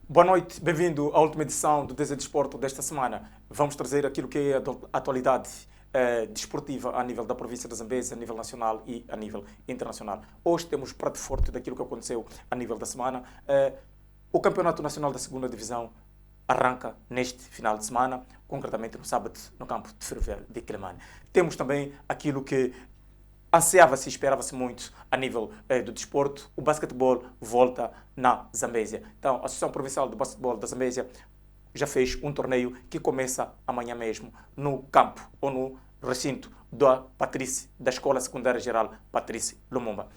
Boa noite, bem-vindo à última edição do DZ Desporto desta semana. Vamos trazer aquilo que é a atualidade desportiva a nível da província de Zambésia, a nível nacional e a nível internacional. Hoje temos prato forte daquilo que aconteceu a nível da semana. O Campeonato Nacional da Segunda Divisão arranca neste final de semana, concretamente no sábado, no campo de Ferroviário de Quelimane. Temos também aquilo que ansiava-se e esperava-se muito a nível do desporto. O basquetebol volta na Zambésia. Então, a Associação Provincial de Basquetebol da Zambésia já fez um torneio que começa amanhã mesmo no campo ou no recinto da Escola Secundária Geral Patrícia Lumumba.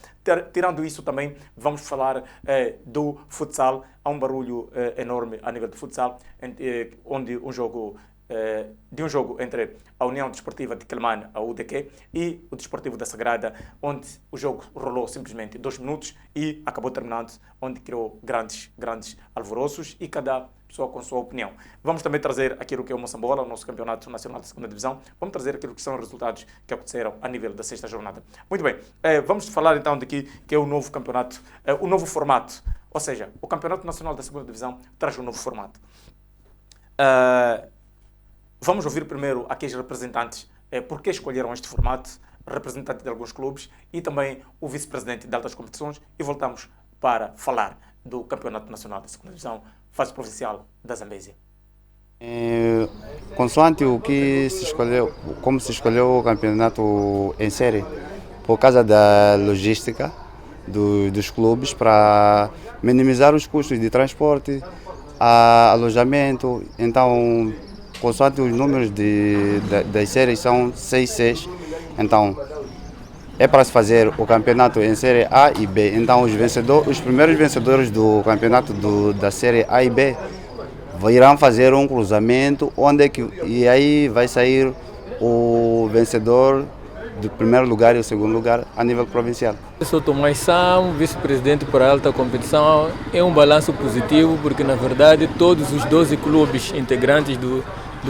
Tirando isso também, vamos falar do futsal. Há um barulho enorme a nível do futsal, onde de um jogo entre a União Desportiva de Quelimane, a UDQ, e o Desportivo da Sagrada, onde o jogo rolou simplesmente 2 minutos e acabou terminando, onde criou grandes alvoroços e cada pessoa com sua opinião. Vamos também trazer aquilo que é o Moçambola, o nosso Campeonato Nacional de Segunda Divisão. Vamos trazer aquilo que são os resultados que aconteceram a nível da sexta jornada. Muito bem, vamos falar então daqui que é o novo campeonato, o novo formato. Ou seja, o Campeonato Nacional da Segunda Divisão traz um novo formato. Vamos ouvir primeiro aqueles representantes, por que escolheram este formato, representante de alguns clubes e também o vice-presidente de altas competições, e voltamos para falar do Campeonato Nacional da Segunda Divisão, fase provincial da Zambésia. Consoante o que se escolheu, como se escolheu o campeonato em série, por causa da logística dos clubes, para minimizar os custos de transporte, alojamento. Então, consoante os números das séries são 6, então é para se fazer o campeonato em série A e B. Então os primeiros vencedores do campeonato da série A e B irão fazer um cruzamento, e aí vai sair o vencedor do primeiro lugar e o segundo lugar a nível provincial. Eu sou Tomás Sam, vice-presidente para a alta competição. É um balanço positivo porque, na verdade, todos os 12 clubes integrantes do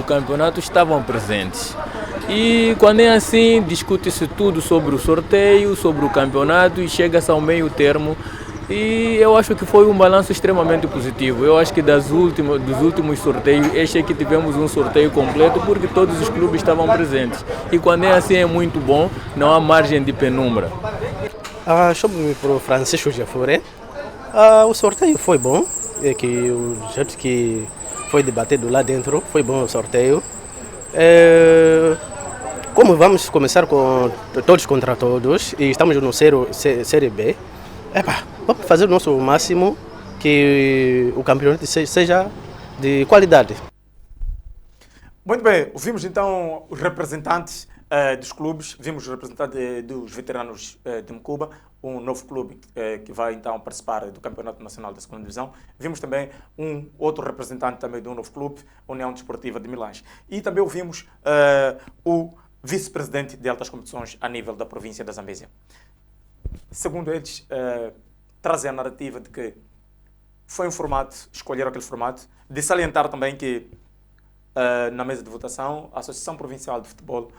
campeonato estavam presentes. E quando é assim, discute-se tudo sobre o sorteio, sobre o campeonato e chega-se ao meio termo. E eu acho que foi um balanço extremamente positivo. Eu acho que dos últimos sorteios, este é que tivemos um sorteio completo porque todos os clubes estavam presentes. E quando é assim é muito bom, não há margem de penumbra. Chamo-me para Francisco Jafure. O sorteio foi bom, que o jeito que foi debatido lá dentro foi bom o sorteio. Como vamos começar com todos contra todos e estamos no Série B, vamos fazer o nosso máximo que o campeonato seja de qualidade. Muito bem, ouvimos então os representantes dos clubes, vimos os representantes dos veteranos de Mucuba, um novo clube que vai então participar do Campeonato Nacional da Segunda Divisão. Vimos também um outro representante também de um novo clube, a União Desportiva de Milange. E também ouvimos o vice-presidente de altas competições a nível da província da Zambésia. Segundo eles, trazem a narrativa de que foi um formato, escolheram aquele formato, de salientar também que na mesa de votação a Associação Provincial de Futebol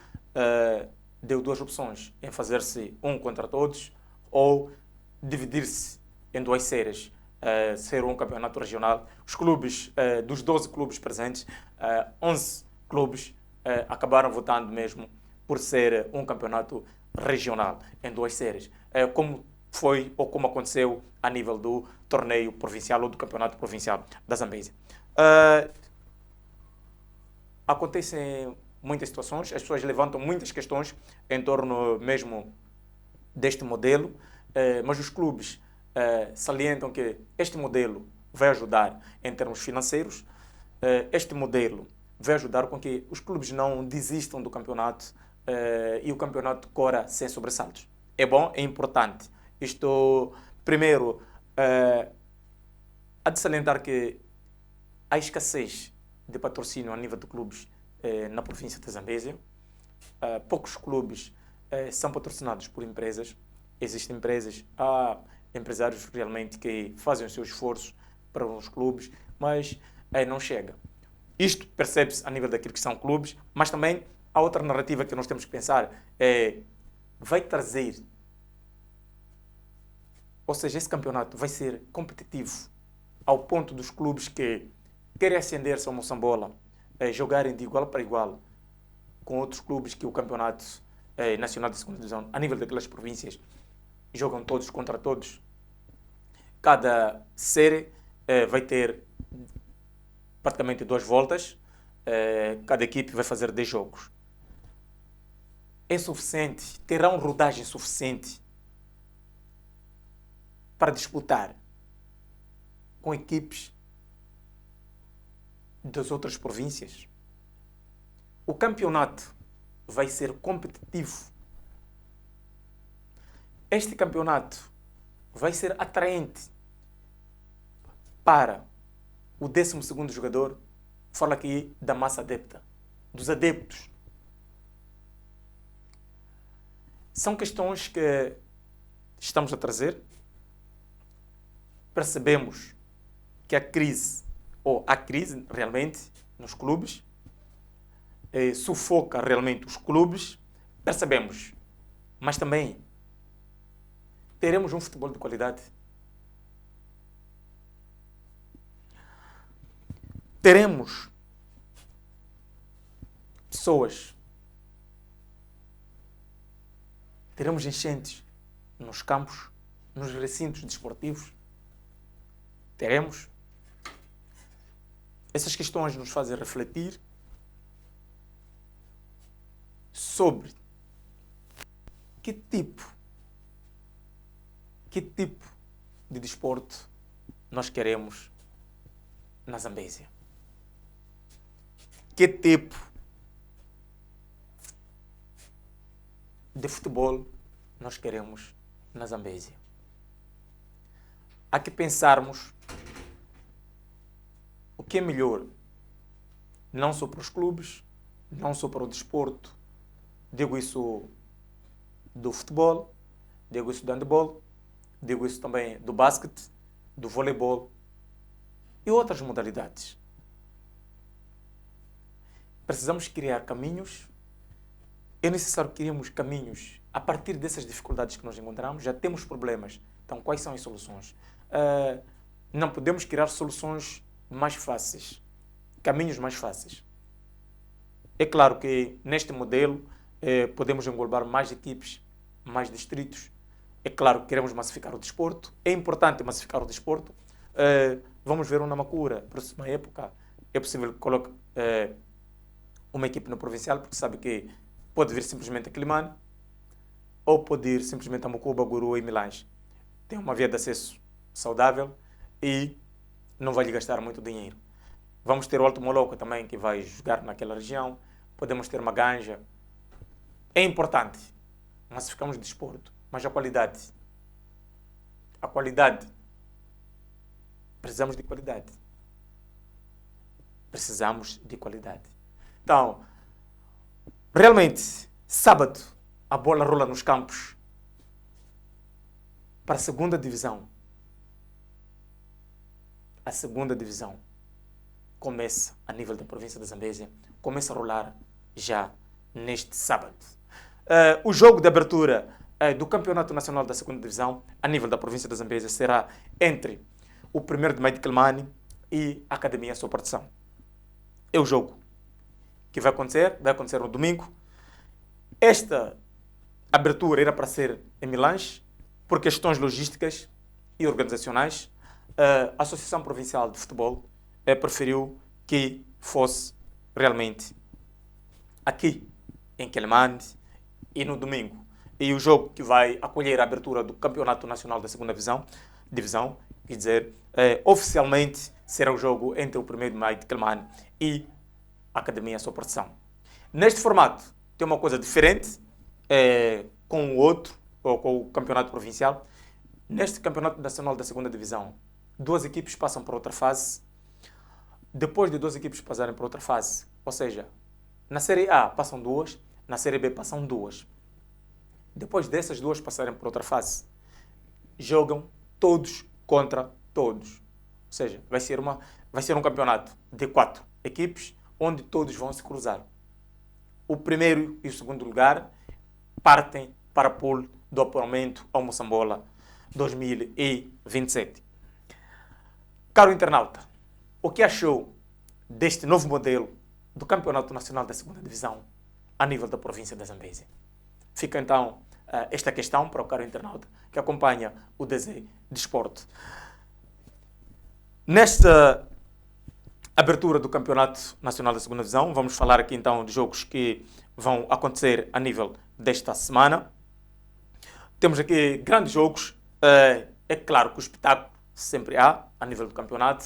deu 2 opções, em fazer-se um contra todos ou dividir-se em 2 séries, ser um campeonato regional. Os clubes, dos 12 clubes presentes, 11 clubes acabaram votando mesmo por ser um campeonato regional em 2 séries, como foi ou como aconteceu a nível do torneio provincial ou do campeonato provincial da Zambésia. Acontecem muitas situações, as pessoas levantam muitas questões em torno mesmo deste modelo, mas os clubes salientam que este modelo vai ajudar em termos financeiros, este modelo vai ajudar com que os clubes não desistam do campeonato e o campeonato corra sem sobressaltos. É bom, é importante. Isto, primeiro, há de salientar que há escassez de patrocínio a nível de clubes na província de Zambésia. Poucos clubes são patrocinados por empresas. Existem empresas, há empresários realmente que fazem o seu esforço para os clubes, mas não chega. Isto percebe-se a nível daquilo que são clubes, mas também há outra narrativa que nós temos que pensar, vai trazer, ou seja, esse campeonato vai ser competitivo ao ponto dos clubes que querem ascender-se ao Moçambola, jogarem de igual para igual com outros clubes que o campeonato nacional de segunda divisão, a nível daquelas províncias, jogam todos contra todos. Cada série vai ter praticamente 2 voltas, cada equipe vai fazer 10 jogos. É suficiente, terão rodagem suficiente para disputar com equipes das outras províncias. O campeonato vai ser competitivo. Este campeonato vai ser atraente para o 12º jogador. Fala aqui da massa adepta, dos adeptos. São questões que estamos a trazer. Percebemos que a crise realmente nos clubes sufoca realmente os clubes. Percebemos, mas também teremos um futebol de qualidade. Teremos pessoas, teremos enchentes nos campos, nos recintos desportivos. Teremos. Essas questões nos fazem refletir sobre que tipo de desporto nós queremos na Zambésia. Que tipo de futebol nós queremos na Zambésia. Há que pensarmos o que é melhor, não só para os clubes, não só para o desporto. Digo isso do futebol, digo isso do handebol, digo isso também do basquete, do voleibol e outras modalidades. Precisamos criar caminhos. É necessário criarmos caminhos a partir dessas dificuldades que nós encontramos. Já temos problemas. Então, quais são as soluções? Não podemos criar soluções mais fáceis, caminhos mais fáceis. É claro que neste modelo podemos englobar mais equipes, mais distritos. É claro que queremos massificar o desporto. É importante massificar o desporto. Vamos ver uma Namacura, próxima época. É possível que coloque uma equipe no provincial, porque sabe que pode vir simplesmente a Quilimane ou pode ir simplesmente a Mucuba, Guru e Milães. Tem uma via de acesso saudável e não vai lhe gastar muito dinheiro. Vamos ter o Alto Moloco também, que vai jogar naquela região. Podemos ter uma Ganja. É importante massificarmos o desporto, mas a qualidade. A qualidade. Precisamos de qualidade. Precisamos de qualidade. Então, realmente, sábado, a bola rola nos campos para a segunda divisão. A segunda divisão começa a nível da província da Zambésia, começa a rolar já neste sábado. O jogo de abertura do Campeonato Nacional da Segunda Divisão, a nível da província da Zambésia, será entre o 1º de Maio de Quilimane e a Academia Sua Partição. É o jogo que vai acontecer no domingo. Esta abertura era para ser em Milães, por questões logísticas e organizacionais. A Associação Provincial de Futebol preferiu que fosse realmente aqui em Quilimane e no domingo. E o jogo que vai acolher a abertura do Campeonato Nacional da Segunda Divisão, quer dizer, oficialmente será o jogo entre o 1º de Maio de Quilimane e a Academia Sua Partição. Neste formato tem uma coisa diferente com o outro, ou com o Campeonato Provincial. Neste Campeonato Nacional da Segunda Divisão, 2 equipes passam para outra fase. Depois de 2 equipes passarem para outra fase, ou seja, na Série A passam 2, na Série B passam 2. Depois dessas 2 passarem para outra fase, jogam todos contra todos. Ou seja, vai ser um campeonato de 4 equipes, onde todos vão se cruzar. O primeiro e o segundo lugar partem para o pool do apuramento ao Moçambola 2027. Caro internauta, o que achou deste novo modelo do Campeonato Nacional da Segunda Divisão a nível da província da Zambésia? Fica então esta questão para o caro internauta que acompanha o DZ Desporto. Nesta abertura do Campeonato Nacional da Segunda Divisão, vamos falar aqui então de jogos que vão acontecer a nível desta semana. Temos aqui grandes jogos. É claro que o espetáculo sempre há a nível do campeonato.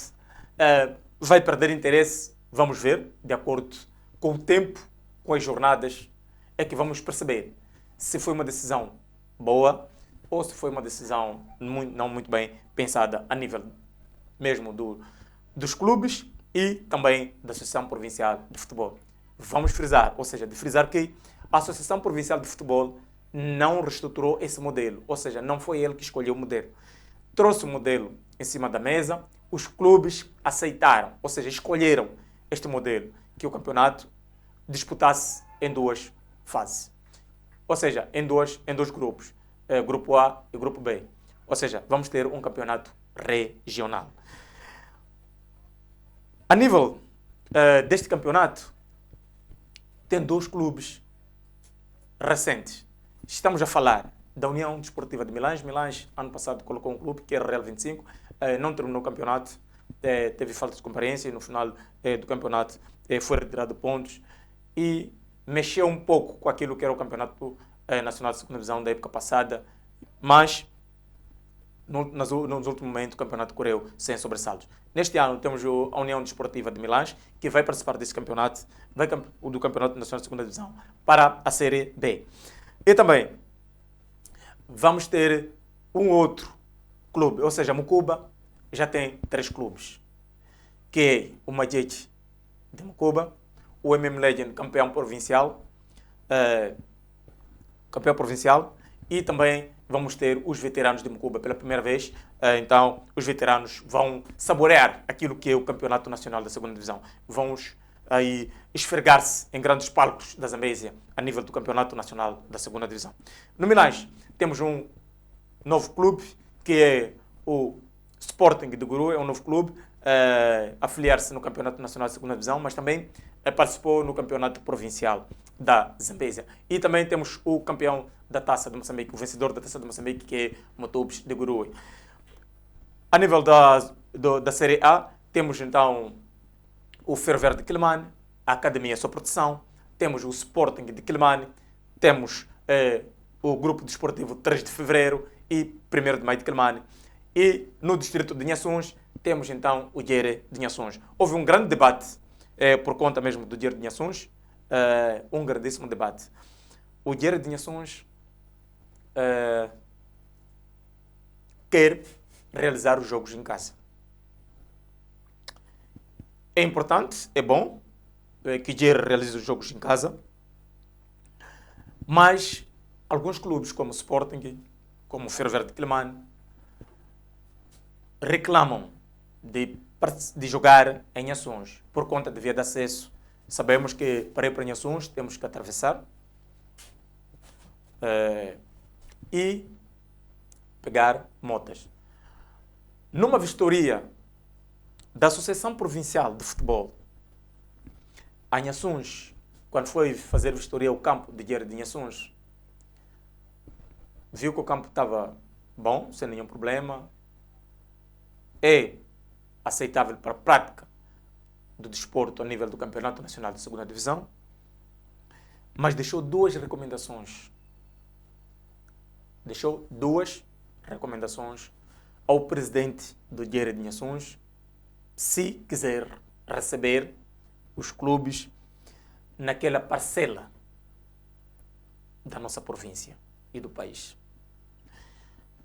Vai perder interesse, vamos ver, de acordo com o tempo, com as jornadas, é que vamos perceber se foi uma decisão boa ou se foi uma decisão não muito bem pensada a nível mesmo dos clubes e também da Associação Provincial de Futebol. Vamos frisar, ou seja, de frisar que a Associação Provincial de Futebol não reestruturou esse modelo, ou seja, não foi ele que escolheu o modelo. Trouxe o modelo em cima da mesa, os clubes aceitaram, ou seja, escolheram este modelo, que o campeonato disputasse em duas fases. Ou seja, em dois grupos, grupo A e grupo B. Ou seja, vamos ter um campeonato regional. A nível deste campeonato, tem dois clubes recentes. Estamos a falar da União Desportiva de Milange. Milange, ano passado, colocou um clube que era Real 25, não terminou o campeonato, teve falta de comparência e no final do campeonato foi retirado pontos e mexeu um pouco com aquilo que era o Campeonato Nacional de Segunda Divisão da época passada, mas nos últimos momentos o campeonato correu sem sobressaltos. Neste ano temos a União Desportiva de Milange, que vai participar desse campeonato, do Campeonato Nacional de Segunda Divisão, para a Série B. E também vamos ter um outro clube, ou seja, Mucuba já tem 3 clubes, que é o Majete de Mucuba, o MM Legend campeão provincial, e também vamos ter os veteranos de Mucuba pela primeira vez. Então, os veteranos vão saborear aquilo que é o Campeonato Nacional da Segunda Divisão. Vão aí esfregar-se em grandes palcos da Zambésia a nível do Campeonato Nacional da Segunda Divisão. No Milange, temos um novo clube, que é o Sporting de Guru, é um novo clube, afiliar-se no Campeonato Nacional da Segunda Divisão, mas também participou no Campeonato Provincial da Zambésia. E também temos o campeão da Taça de Moçambique, o vencedor da Taça de Moçambique, que é Motobes de Guru. A nível da Série A, temos então o Ferroviário de Quelimane, a Academia Sua Proteção, temos o Sporting de Quelimane, temos o Grupo Desportivo 3 de Fevereiro e 1º de Maio de Quelimane. E no distrito de Nhaçuns, temos então o Diere de Nhaçuns. Houve um grande debate por conta mesmo do Diere de Nhaçuns, um grandíssimo debate. O Diere de Nhaçuns quer realizar os jogos em casa. É importante, é bom que o Diere realize os jogos em casa, mas alguns clubes como o Sporting, como o Ferroviário de Quelimane, reclamam de jogar em Nhaçuns por conta de via de acesso. Sabemos que para ir para Nhaçuns temos que atravessar e pegar motas. Numa vistoria da Associação Provincial de Futebol a Nhaçuns, quando foi fazer vistoria ao campo de Diere de Nhaçuns, viu que o campo estava bom, sem nenhum problema, é aceitável para a prática do desporto a nível do Campeonato Nacional de Segunda Divisão, mas deixou duas recomendações. Deixou duas recomendações ao presidente do Diere de Nhaçuns, se quiser receber os clubes naquela parcela da nossa província e do país.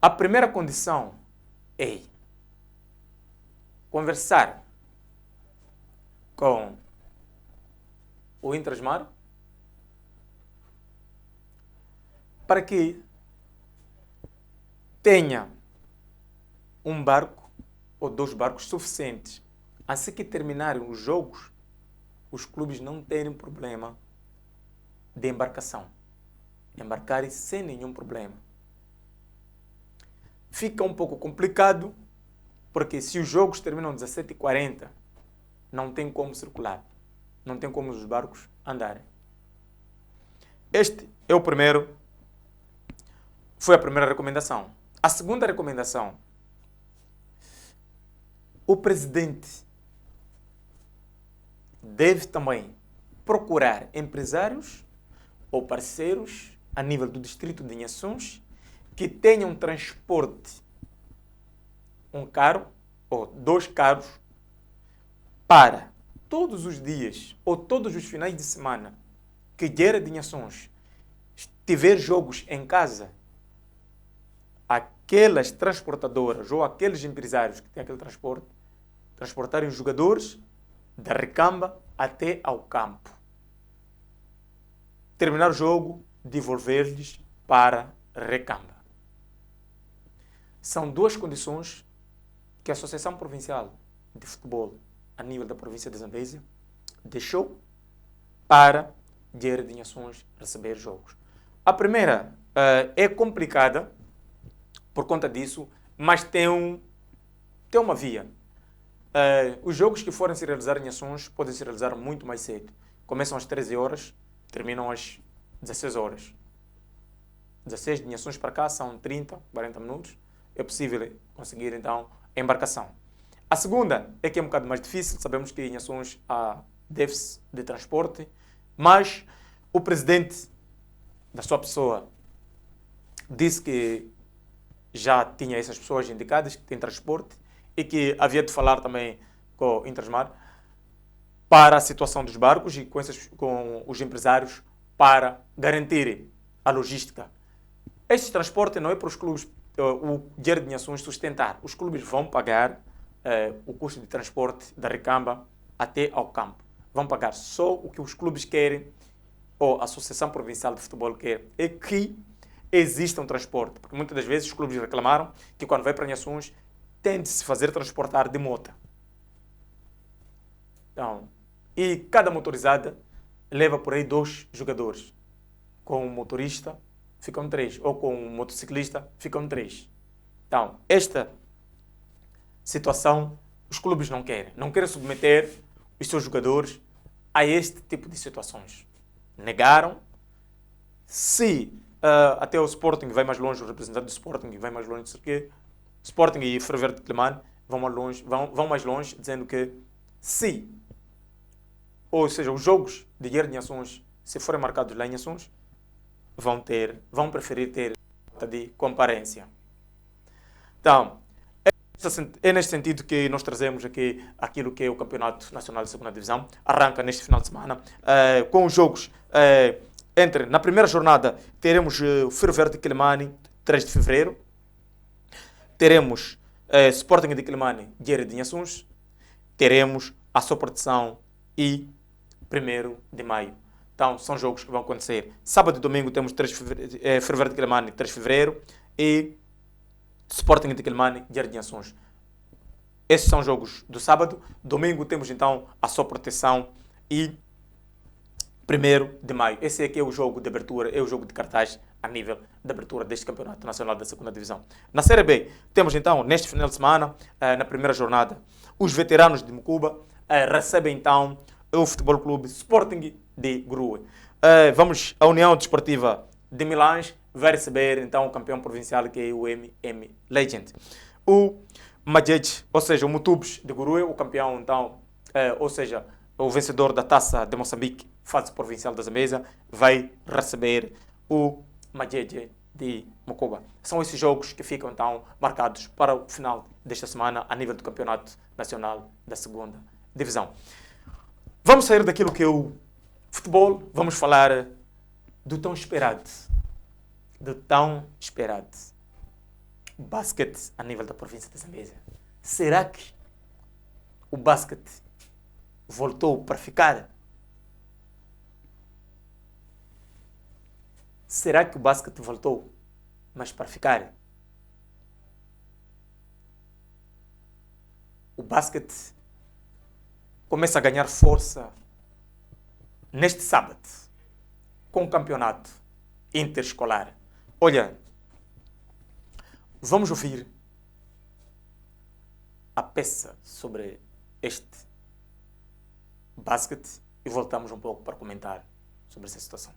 A primeira condição é conversar com o Intrasmar para que tenha um barco ou 2 barcos suficientes. Assim que terminarem os jogos, os clubes não terem problema de embarcação. Embarcarem sem nenhum problema. Fica um pouco complicado Porque se os jogos terminam 17h40, não tem como circular. Não tem como os barcos andarem. Este é o primeiro. Foi a primeira recomendação. A segunda recomendação. O presidente deve também procurar empresários ou parceiros a nível do distrito de Inhações que tenham transporte, um carro ou 2 carros, para todos os dias ou todos os finais de semana que Guerra de Inhações tiver jogos em casa, aquelas transportadoras ou aqueles empresários que têm aquele transporte transportarem os jogadores da recamba até ao campo. Terminar o jogo, devolver-lhes para a recamba. São 2 condições que a Associação Provincial de Futebol, a nível da província de Zambésia, deixou para Guerra de Inhações receber jogos. A primeira é complicada por conta disso, mas tem uma via. Os jogos que forem se realizar em Inhações podem se realizar muito mais cedo. Começam às 13 horas, terminam às 16 horas. 16 de Inhações para cá são 30, 40 minutos. É possível conseguir, então, a embarcação. A segunda é que é um bocado mais difícil. Sabemos que em Inhações há déficit de transporte, mas o presidente, da sua pessoa, disse que já tinha essas pessoas indicadas que têm transporte e que havia de falar também com o Intrasmar para a situação dos barcos e com os empresários para garantirem a logística. Este transporte não é para os clubes, o Guerra de Inhações sustentar. Os clubes vão pagar o custo de transporte da recamba até ao campo. Vão pagar só o que os clubes querem, ou a Associação Provincial de Futebol quer, é que exista um transporte. Porque muitas das vezes os clubes reclamaram que quando vai para Inhações tem de se fazer transportar de moto. Então, e cada motorizada leva por aí 2 jogadores. Com um motorista ficam 3, ou com um motociclista ficam 3. Então, esta situação os clubes não querem. Não querem submeter os seus jogadores a este tipo de situações. Negaram. Se até o Sporting vai mais longe, o representante do Sporting vai mais longe, porque Sporting e Ferroviário de Quelimane vão mais longe, dizendo que ou seja, os jogos de Guerra de Inhações, se forem marcados lá em Inhações, vão preferir ter de comparência. Então, é neste sentido que nós trazemos aqui aquilo que é o Campeonato Nacional de Segunda Divisão. Arranca neste final de semana com os jogos na primeira jornada teremos o Ferroviário de Quelimane, 3 de fevereiro. Teremos Sporting de Quelimane, Guerra de Inhações. Teremos a Soproteção e 1º de maio. Então, são jogos que vão acontecer. Sábado e domingo temos Ferroviário de Quelimane, 3 de fevereiro. E Sporting de Quelimane, Guerra de Inhações. Esses são jogos do sábado. Domingo temos, então, a Soproteção e 1º de maio. Esse aqui é o jogo de abertura, é o jogo de cartaz a nível de abertura deste Campeonato Nacional da Segunda Divisão. Na Série B, temos então, neste final de semana, na primeira jornada, os veteranos de Mucuba recebem então o Futebol Clube Sporting de Grue. A União Desportiva de Milange vai receber então o campeão provincial, que é o MM Legend. O Madjej, ou seja, o Mutubes de Grue, o campeão então, ou seja, o vencedor da Taça de Moçambique, fase provincial da Zambésia, vai receber o Madjej de Mucuba. São esses jogos que ficam então marcados para o final desta semana a nível do Campeonato Nacional da Segunda Divisão. Vamos sair daquilo que é o futebol, vamos falar do tão esperado. Basquete a nível da província da Zambésia. Será que o basquete voltou para ficar? Será que o basquete voltou, mas para ficar? O basquete começa a ganhar força neste sábado, com o campeonato interescolar. Olha, vamos ouvir a peça sobre este basquete e voltamos um pouco para comentar sobre essa situação.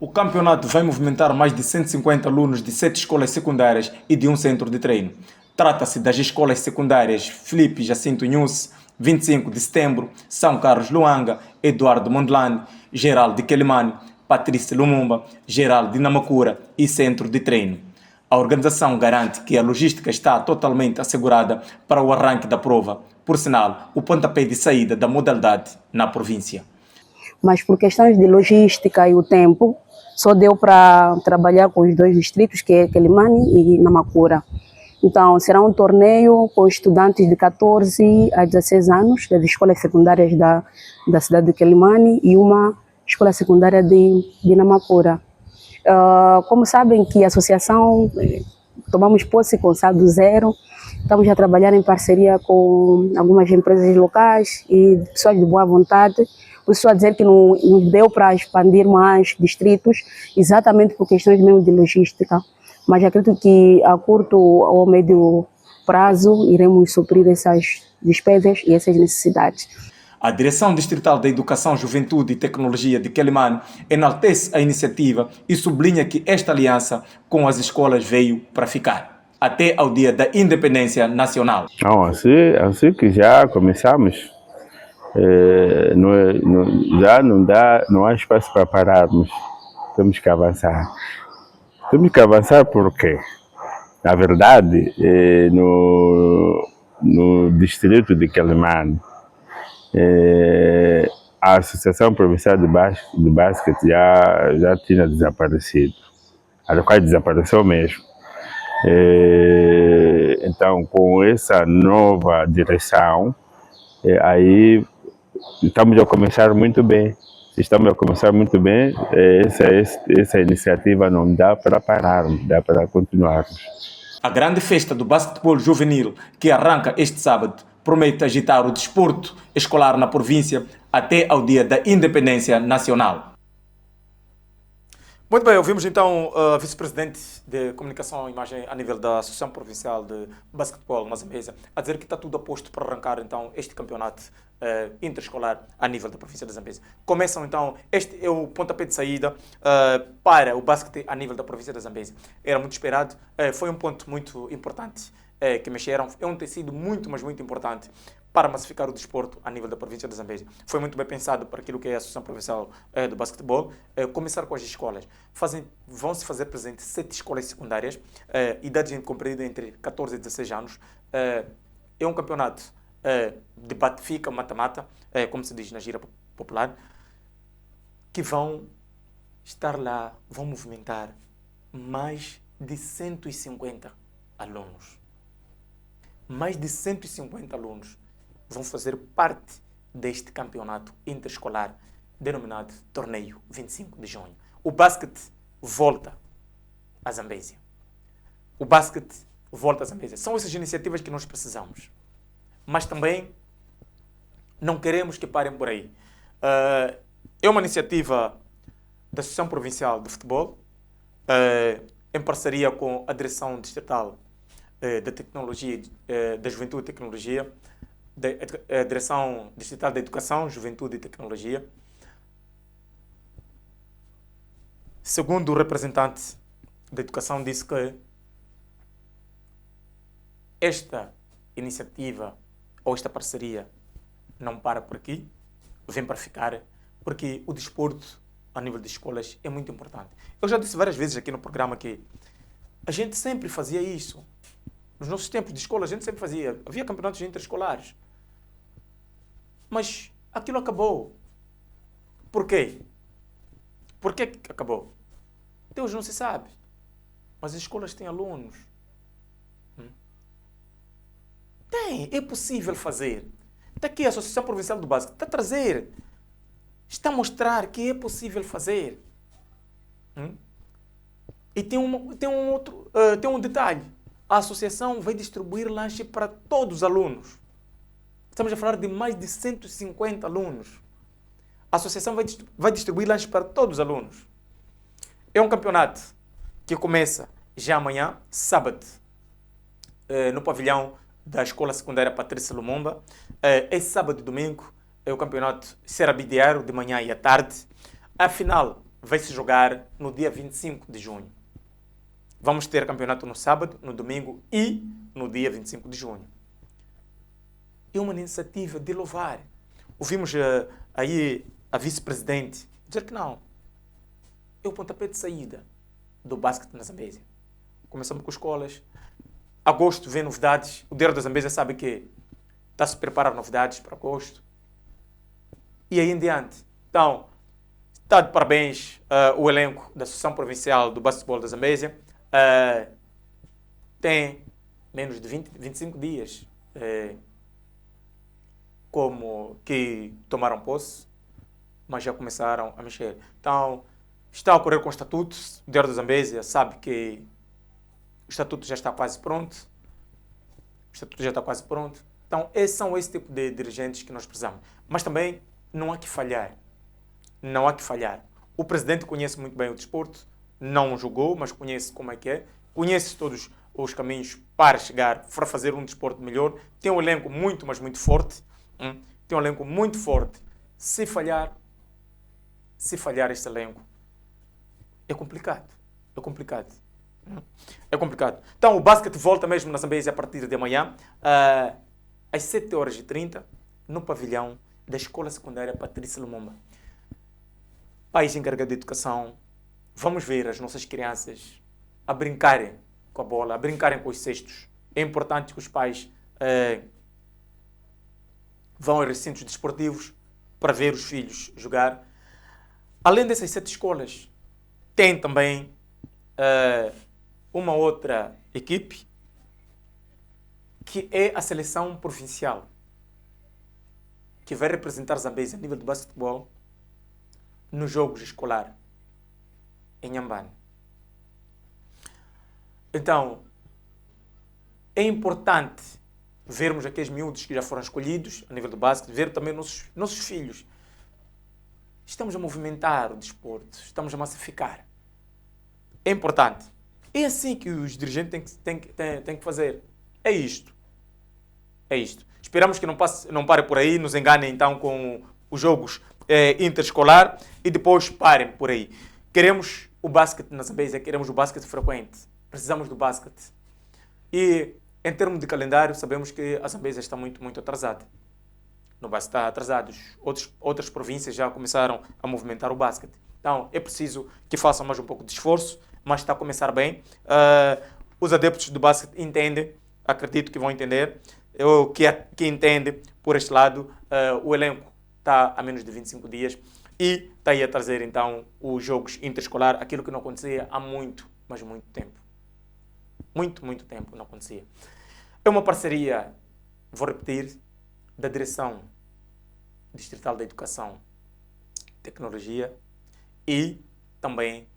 O campeonato vai movimentar mais de 150 alunos de 7 escolas secundárias e de um centro de treino. Trata-se das escolas secundárias Filipe Jacinto Inhusse, 25 de setembro, São Carlos Luanga, Eduardo Mondlane, Geraldo de Quelimane, Patrícia Lumumba, Geraldo de Namacura e Centro de Treino. A organização garante que a logística está totalmente assegurada para o arranque da prova, por sinal, o pontapé de saída da modalidade na província. Mas por questões de logística e o tempo, só deu para trabalhar com os 2 distritos, que é Quelimane e Namacura. Então, será um torneio com estudantes de 14 a 16 anos, das escolas secundárias da cidade de Quelimane e uma escola secundária de Namacura. Como sabem que a associação, tomamos posse com saldo zero, estamos a trabalhar em parceria com algumas empresas locais e pessoas de boa vontade. Por isso, a dizer que não deu para expandir mais distritos, exatamente por questões mesmo de logística. Mas acredito que a curto ou médio prazo iremos suprir essas despesas e essas necessidades. A Direção Distrital da Educação, Juventude e Tecnologia de Quelimane enaltece a iniciativa e sublinha que esta aliança com as escolas veio para ficar, até ao dia da independência nacional. Não, assim que já começamos, já não há espaço para pararmos, temos que avançar. Temos que avançar porque, na verdade, no distrito de Quelimane, a Associação Provincial de Basquete já tinha desaparecido, quase desapareceu mesmo. Então, com essa nova direção, aí estamos a começar muito bem. Essa iniciativa não dá para parar, dá para continuarmos. A grande festa do basquetebol juvenil, que arranca este sábado, promete agitar o desporto escolar na província até ao dia da independência nacional. Muito bem, ouvimos então a vice-presidente de Comunicação e Imagem a nível da Associação Provincial de Basquetebol na Zambésia a dizer que está tudo a posto para arrancar então este campeonato interescolar a nível da província da Zambésia. Começam então, este é o pontapé de saída para o basquete a nível da província da Zambésia. Era muito esperado, foi um ponto muito importante que mexeram, é um tecido muito, mas muito importante para massificar o desporto a nível da província da Zambésia. Foi muito bem pensado para aquilo que é a Associação Provincial do Basquetebol. Começar com as escolas. Vão-se fazer presente 7 escolas secundárias, idade compreendida entre 14 e 16 anos. É um campeonato de bate-fica, mata-mata, como se diz na gíria popular, que vão estar lá, vão movimentar mais de 150 alunos. Mais de 150 alunos vão fazer parte deste campeonato interescolar denominado Torneio 25 de Junho. O basquete volta à Zambésia. O basquete volta à Zambésia. São essas iniciativas que nós precisamos. Mas também não queremos que parem por aí. É uma iniciativa da Associação Provincial de Futebol, em parceria com a Direção Distrital da Tecnologia, da Juventude e Tecnologia, da Direção Distrital da Educação, Juventude e Tecnologia. Segundo o representante da Educação, disse que esta iniciativa ou esta parceria não para por aqui, vem para ficar, porque o desporto a nível de escolas é muito importante. Eu já disse várias vezes aqui no programa que a gente sempre fazia isso. Nos nossos tempos de escola, a gente sempre fazia. Havia campeonatos interescolares. Mas aquilo acabou. Por quê? Por que acabou? Deus não se sabe. Mas as escolas têm alunos. Tem, é possível fazer. Está aqui a Associação Provincial do Basquete. Está a trazer. Está a mostrar que é possível fazer. E tem um detalhe. A associação vai distribuir lanche para todos os alunos. Estamos a falar de mais de 150 alunos. A associação vai distribuir lanche para todos os alunos. É um campeonato que começa já amanhã, sábado, no pavilhão da Escola Secundária Patrícia Lumumba. Esse sábado e domingo o campeonato será bidiário, de manhã e à tarde. A final vai se jogar no dia 25 de junho. Vamos ter campeonato no sábado, no domingo e no dia 25 de junho. É uma iniciativa de louvar. Ouvimos aí a vice-presidente dizer que não. É o pontapé de saída do basquete na Zambésia. Começamos com escolas. Agosto vem novidades. O Diário da Zambésia sabe que está a se preparar novidades para agosto. E aí em diante. Então, está de parabéns o elenco da Associação Provincial do Basquetebol da Zambésia. Tem menos de 25 dias como que tomaram posse, mas já começaram a mexer. Então, está a ocorrer com o estatuto. O Diário da Zambésia sabe que o estatuto já está quase pronto. O estatuto já está quase pronto. Então, são esse tipo de dirigentes que nós precisamos. Mas também não há que falhar. Não há que falhar. O presidente conhece muito bem o desporto, não jogou, mas conhece como é que é. Conhece todos os caminhos para chegar, para fazer um desporto melhor. Tem um elenco muito, mas muito forte. Tem um elenco muito forte. Se falhar este elenco, é complicado. É complicado. É complicado. Então, o basquete volta mesmo na Zambésia a partir de amanhã, às 7h30, no pavilhão da Escola Secundária Patrícia Lumumba. Pais encarregados de educação, vamos ver as nossas crianças a brincarem com a bola, a brincarem com os cestos. É importante que os pais vão a recintos desportivos para ver os filhos jogar. Além dessas 7 escolas, tem também uma outra equipe que é a seleção provincial, que vai representar Zambésia a nível de basquetebol nos jogos escolares em Nhambane. Então, é importante vermos aqueles miúdos que já foram escolhidos a nível do basquete, ver também nossos filhos. Estamos a movimentar o desporto, estamos a massificar. É importante. É assim que os dirigentes têm que fazer. É isto. É isto. Esperamos que não pare por aí, nos enganem então com os jogos interescolar e depois parem por aí. Queremos o basquete na Zambésia, queremos o basquete frequente. Precisamos do basquete. E em termos de calendário, sabemos que a Zambésia está muito, muito atrasada. No basquete está atrasado. Outras províncias já começaram a movimentar o basquete. Então, é preciso que façam mais um pouco de esforço, mas está a começar bem. Os adeptos do basquete entendem, acredito que vão entender. Que entende, por este lado, o elenco está a menos de 25 dias e está aí a trazer, então, os jogos interescolar, aquilo que não acontecia há muito, mas muito tempo. Muito, muito tempo não acontecia. É uma parceria, vou repetir, da Direção Distrital da Educação e Tecnologia e também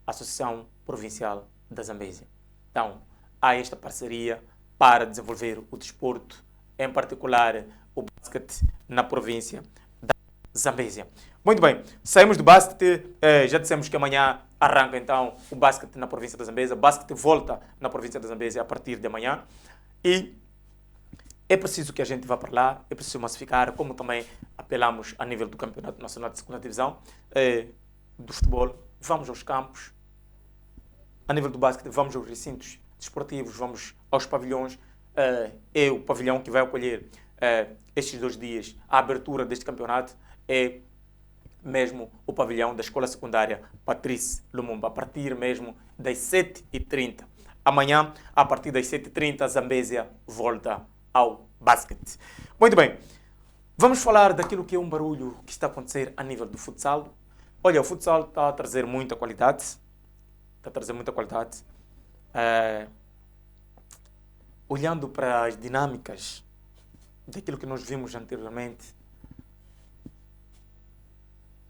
a Associação Provincial da Zambésia. Então, há esta parceria para desenvolver o desporto, em particular o basquete na província da Zambésia. Muito bem, saímos do basquete, já dissemos que amanhã arranca então o basquete na província da Zambésia, o basquete volta na província da Zambésia a partir de amanhã e é preciso que a gente vá para lá, é preciso massificar, como também apelamos a nível do Campeonato Nacional de Segunda Divisão do futebol, vamos aos campos, a nível do basquete vamos aos recintos desportivos, vamos aos pavilhões, é o pavilhão que vai acolher estes 2 dias, a abertura deste campeonato é mesmo o pavilhão da Escola Secundária Patrícia Lumumba, a partir mesmo das 7h30. Amanhã, a partir das 7h30, a Zambésia volta ao basquete. Muito bem, vamos falar daquilo que é um barulho que está a acontecer a nível do futsal. Olha, o futsal está a trazer muita qualidade, olhando para as dinâmicas daquilo que nós vimos anteriormente,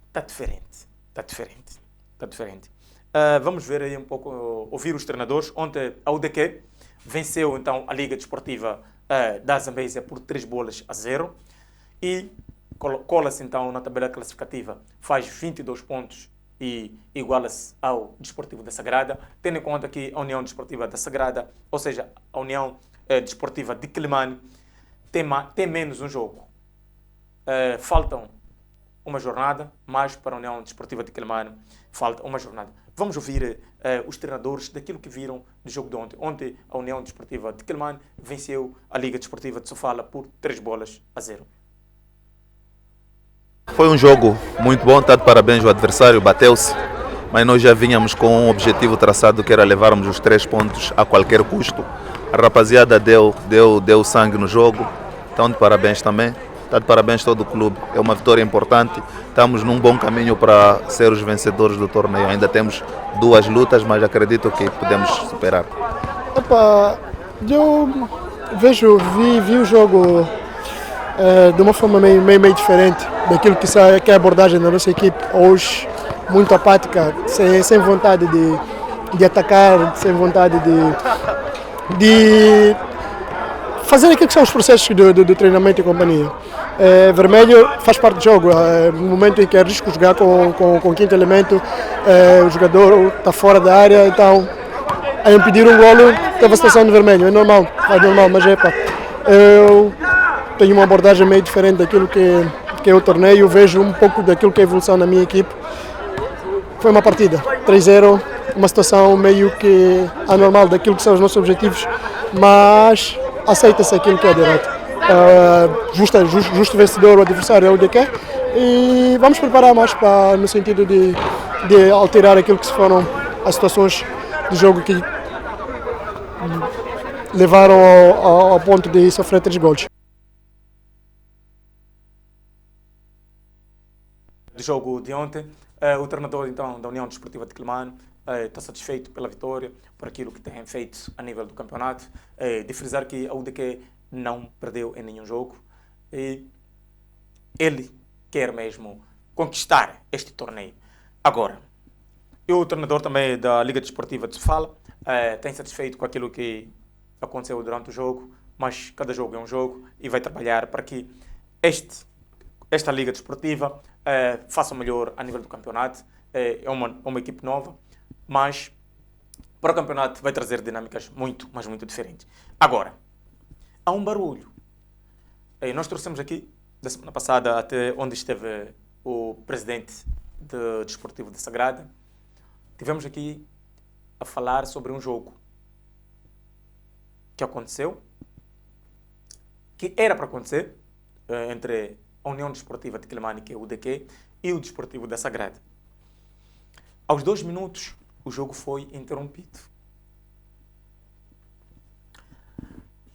está diferente. Vamos ver aí um pouco, ouvir os treinadores. Ontem a UDQ venceu então a Liga Desportiva da Zambésia por 3-0 e cola-se então na tabela classificativa, faz 22 pontos e iguala-se ao Desportivo da Sagrada, tendo em conta que a União Desportiva da Sagrada, ou seja, a União Desportiva de Quelimane tem menos um jogo. Faltam uma jornada, mas para a União Desportiva de Quelimane falta uma jornada. Vamos ouvir os treinadores daquilo que viram do jogo de ontem. Ontem a União Desportiva de Quelimane venceu a Liga Desportiva de Sofala por 3-0. Foi um jogo muito bom, está de parabéns, o adversário bateu-se, mas nós já vínhamos com um objetivo traçado que era levarmos os 3 pontos a qualquer custo. A rapaziada deu sangue no jogo, então de parabéns também. Está de parabéns todo o clube, é uma vitória importante, estamos num bom caminho para ser os vencedores do torneio. Ainda temos 2 lutas, mas acredito que podemos superar. Eu vi o jogo de uma forma meio diferente daquilo que é a abordagem da nossa equipe hoje, muito apática, sem vontade de atacar, sem vontade de fazer aquilo que são os processos do treinamento e companhia. Vermelho faz parte do jogo, no momento em que é risco jogar com o quinto elemento, o jogador está fora da área, então a impedir um golo teve a situação de vermelho, é normal, mas eu tenho uma abordagem meio diferente daquilo que é o torneio, vejo um pouco daquilo que é a evolução na minha equipe. Foi uma partida, 3-0, uma situação meio que anormal daquilo que são os nossos objetivos, mas aceita-se aquilo que é direto. Justo vencedor, o adversário é o DQ, e vamos preparar mais no sentido de alterar aquilo que foram as situações do jogo que levaram ao ponto de sofrer 3 gols. Do jogo de ontem, o treinador então da União Desportiva de Quelimane está satisfeito pela vitória, por aquilo que tem feito a nível do campeonato, de frisar que a UDQ não perdeu em nenhum jogo e ele quer mesmo conquistar este torneio. Agora, o treinador também da Liga Desportiva de Sofala tem satisfeito com aquilo que aconteceu durante o jogo, mas cada jogo é um jogo e vai trabalhar para que esta Liga Desportiva faça melhor a nível do campeonato. É uma equipe nova, mas para o campeonato vai trazer dinâmicas muito diferentes. Agora, há um barulho. Nós trouxemos aqui, da semana passada, até onde esteve o presidente do Desportivo da Sagrada. Tivemos aqui a falar sobre um jogo que aconteceu, que era para acontecer, entre a União Desportiva de Quelimane, que é o UDQ, e o Desportivo da Sagrada. Aos 2 minutos, o jogo foi interrompido.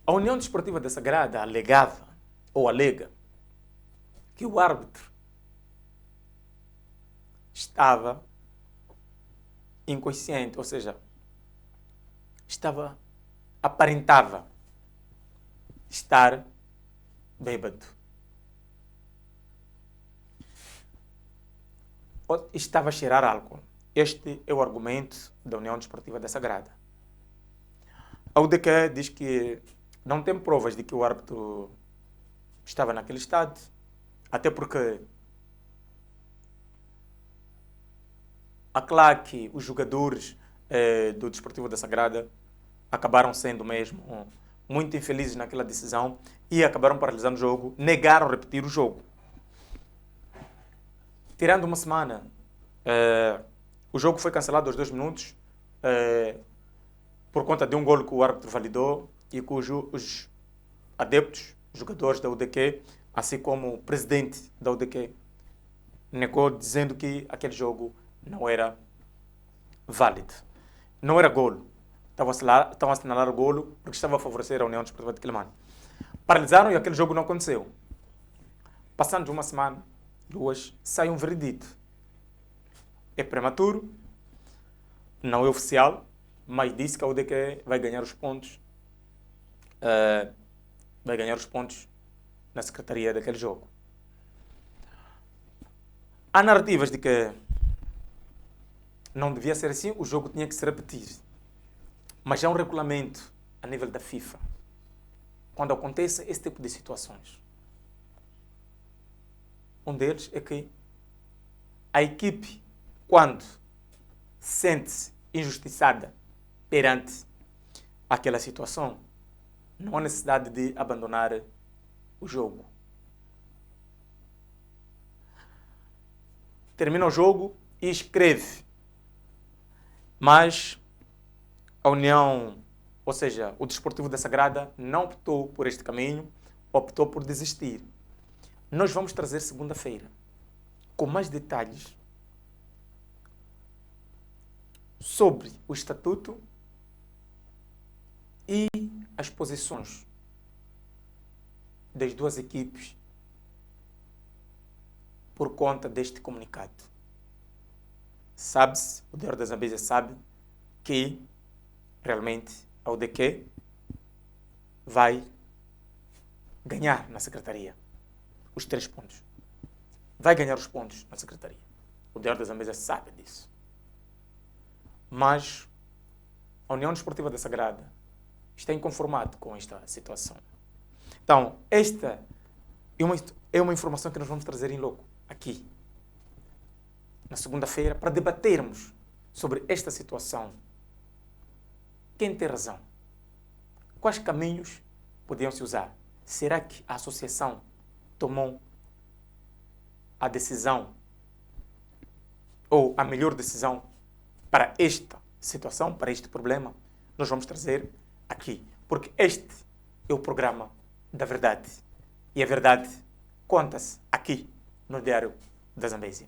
A União Desportiva da Sagrada alega que o árbitro estava inconsciente, ou seja, aparentava estar bêbado. Ou estava a cheirar álcool. Este é o argumento da União Desportiva da Sagrada. A UDQ diz que não tem provas de que o árbitro estava naquele estado, até porque a claque, os jogadores do Desportivo da Sagrada acabaram sendo mesmo muito infelizes naquela decisão e acabaram paralisando o jogo, negaram repetir o jogo. Tirando uma semana, o jogo foi cancelado aos 2 minutos por conta de um golo que o árbitro validou e cujo os adeptos, jogadores da UDQ, assim como o presidente da UDQ, negou dizendo que aquele jogo não era válido. Não era golo. Estavam a assinalar o golo porque estava a favorecer a União Desportiva de Quelimane. Paralisaram e aquele jogo não aconteceu. Passando de uma semana, 2, sai um veredito. É prematuro, não é oficial, mas disse que a UDQ vai ganhar os pontos. Vai ganhar os pontos na secretaria daquele jogo. Há narrativas de que não devia ser assim, o jogo tinha que se repetir. Mas há um regulamento a nível da FIFA quando acontece esse tipo de situações. Um deles é que a equipe, quando sente-se injustiçada perante aquela situação, não há necessidade de abandonar o jogo. Termina o jogo e escreve. Mas a União, ou seja, o Desportivo da Sagrada, não optou por este caminho, optou por desistir. Nós vamos trazer segunda-feira com mais detalhes sobre o estatuto e as posições das duas equipes por conta deste comunicado. Sabe-se, o Diário da Zambésia sabe que realmente a UDQ vai ganhar na Secretaria os 3 pontos. Vai ganhar os pontos na Secretaria. O Diário da Zambésia sabe disso. Mas a União Desportiva da Sagrada está inconformada com esta situação. Então, esta é uma informação que nós vamos trazer em loco, aqui, na segunda-feira, para debatermos sobre esta situação. Quem tem razão? Quais caminhos podiam se usar? Será que a associação tomou a decisão ou a melhor decisão para esta situação, para este problema? Nós vamos trazer aqui, porque este é o programa da verdade. E a verdade conta-se aqui no Diário da Zambésia.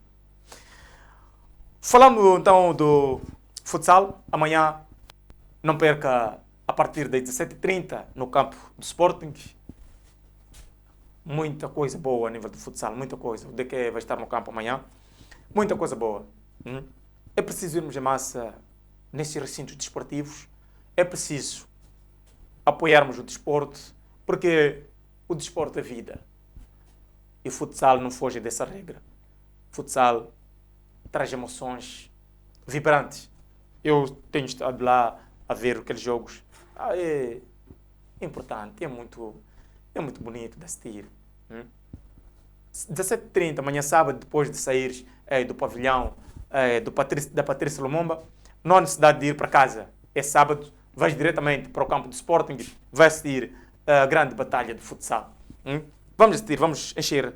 Falando então do futsal, amanhã não perca a partir das 17h30 no campo do Sporting. Muita coisa boa a nível do futsal, muita coisa. O DQ vai estar no campo amanhã. Muita coisa boa. É preciso irmos em massa nesses recintos desportivos. É preciso apoiarmos o desporto, porque o desporto é vida. E o futsal não foge dessa regra. O futsal traz emoções vibrantes. Eu tenho estado lá a ver aqueles jogos. É importante, é muito bonito de assistir. 17h30, amanhã sábado, depois de sair do pavilhão da Patrícia Lumumba, não há necessidade de ir para casa. É sábado, vais diretamente para o campo do Sporting, vai assistir a grande batalha de futsal. Vamos assistir, vamos encher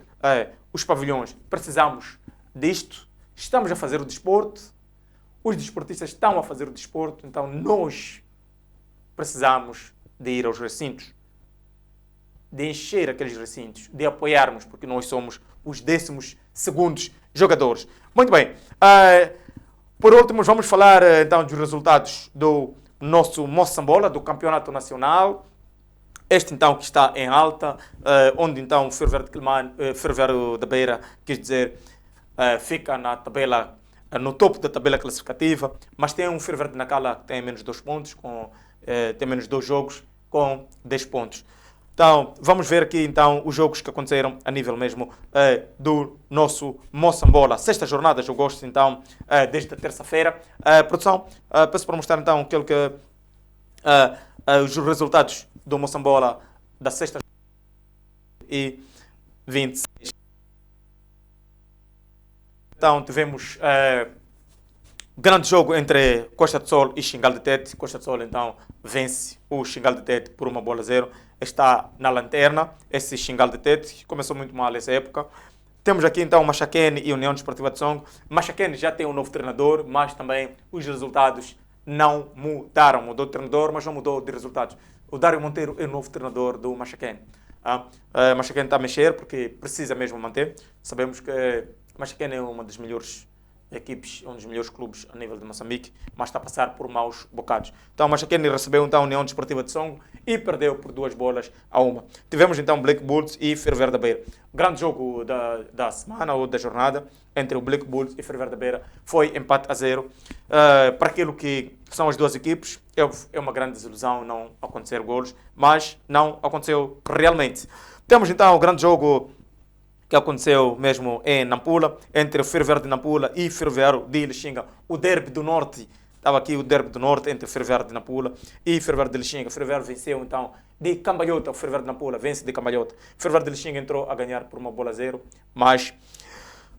os pavilhões. Precisamos disto. Estamos a fazer o desporto. Os desportistas estão a fazer o desporto. Então nós precisamos de ir aos recintos, de encher aqueles recintos, de apoiarmos, porque nós somos os 12º jogadores. Muito bem. Por último, vamos falar então dos resultados do nosso Moçambola, do Campeonato Nacional. Este então que está em alta, onde então o Ferroviário da Beira, quer dizer, fica na tabela, no topo da tabela classificativa, mas tem um Ferroviário de Nacala que tem menos 2 pontos, tem menos 2 jogos, com 10 pontos. Então, vamos ver aqui então os jogos que aconteceram a nível mesmo do nosso Moçambola. 6ª jornada jogou-se então desde a terça-feira. Produção, peço para mostrar então aquilo que os resultados do Moçambola da 6ª e 26. Então, tivemos grande jogo entre Costa de Sol e Xingal de Tete. Costa de Sol então vence o Xingal de Tete por 1-0. Está na lanterna esse Xingal de Tete, que começou muito mal essa época. Temos aqui então Machakene e União Desportiva de Songo. Machakene já tem um novo treinador, mas também os resultados não mudaram. Mudou de treinador, mas não mudou de resultados. O Dário Monteiro é o novo treinador do Machakene. Machakene está a mexer porque precisa mesmo manter. Sabemos que Machakene é uma das melhores equipes, um dos melhores clubes a nível de Moçambique, mas está a passar por maus bocados. Então, Machakene recebeu então a União Desportiva de Songo e perdeu por 2-1. Tivemos então Black Bulls e Ferroviário da Beira. O grande jogo da semana ou da jornada entre o Black Bulls e Ferroviário da Beira foi empate a 0. Para aquilo que são as duas equipes, é uma grande desilusão não acontecer golos, mas não aconteceu realmente. Temos então o grande jogo que aconteceu mesmo em Nampula, entre o Ferroviário de Nampula e o Ferroviário de Lixinga. O derby do Norte, estava aqui o derby do Norte entre o Ferroviário de Nampula e o Ferroviário de Lixinga. O Ferroviário venceu então de cambalhota, o Ferroviário de Nampula vence de cambalhota. O Ferroviário de Lixinga entrou a ganhar por 1-0, mas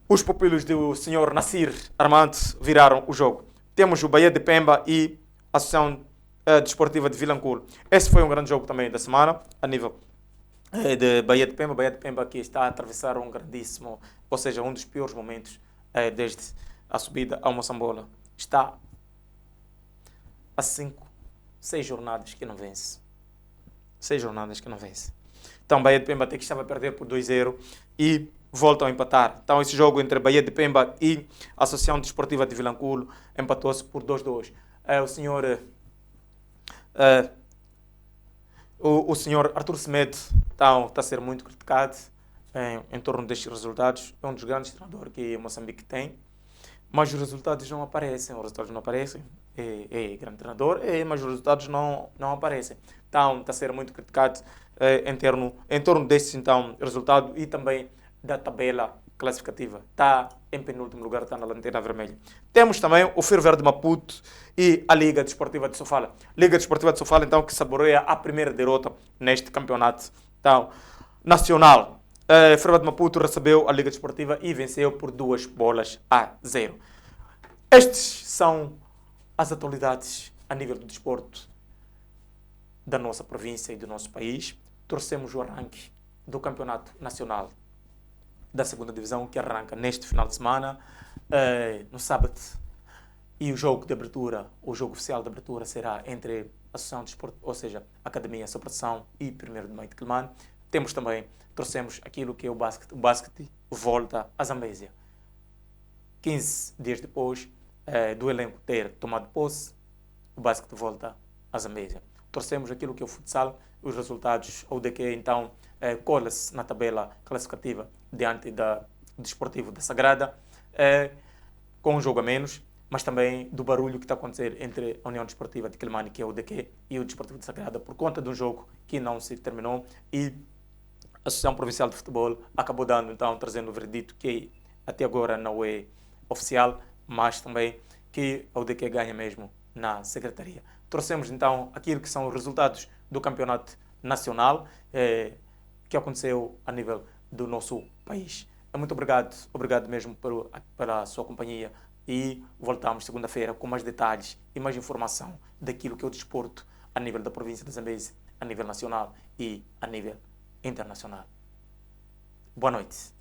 os pupilos do senhor Nassir Armando viraram o jogo. Temos o Bahia de Pemba e a Associação Desportiva de Vilanculo. Esse foi um grande jogo também da semana, a nível de Bahia de Pemba. Bahia de Pemba que está a atravessar um grandíssimo, ou seja, um dos piores momentos desde a subida ao Moçambola. Está a 6 jornadas que não vence. 6 jornadas que não vence. Então, Bahia de Pemba até que estava a perder por 2-0 e voltam a empatar. Então, esse jogo entre Bahia de Pemba e a Associação Desportiva de Vilanculo empatou-se por 2-2. O senhor... O senhor Arthur Semedo está a ser muito criticado em torno destes resultados. É um dos grandes treinadores que Moçambique tem, mas os resultados não aparecem. Os resultados não aparecem. É grande treinador, mas os resultados não aparecem. Então, está a ser muito criticado em torno desse então, resultado e também da tabela classificativa. Está em penúltimo lugar, está na lanterna vermelha. Temos também o Fir Verde Maputo e a Liga Desportiva de Sofala. Liga Desportiva de Sofala, então, que saboreia a primeira derrota neste campeonato então, nacional. Fir Verde Maputo recebeu a Liga Desportiva e venceu por 2-0. Estes são as atualidades a nível do desporto da nossa província e do nosso país. Torcemos o arranque do campeonato nacional da segunda divisão, que arranca neste final de semana, no sábado. E o jogo de abertura, o jogo oficial de abertura será entre a Associação de Desporto, ou seja, Academia Sopração e 1º de Maio de Quelimane. Temos também, trouxemos aquilo que é o basquete. O basquete volta à Zambésia. 15 dias depois do elenco ter tomado posse, o basquete volta à Zambésia. Torcemos aquilo que é o futsal, os resultados, o DQ então cola-se na tabela classificativa diante do Desportivo da Sagrada, com um jogo a menos, mas também do barulho que está a acontecer entre a União Desportiva de Quelimane, que é o DQ, e o Desportivo da Sagrada, por conta de um jogo que não se terminou, e a Associação Provincial de Futebol acabou dando, então, trazendo o veredito que até agora não é oficial, mas também que a UDQ ganha mesmo na Secretaria. Trouxemos então aquilo que são os resultados do campeonato nacional que aconteceu a nível do nosso país. Muito obrigado mesmo pela sua companhia e voltamos segunda-feira com mais detalhes e mais informação daquilo que é o desporto a nível da província de Zambésia, a nível nacional e a nível internacional. Boa noite.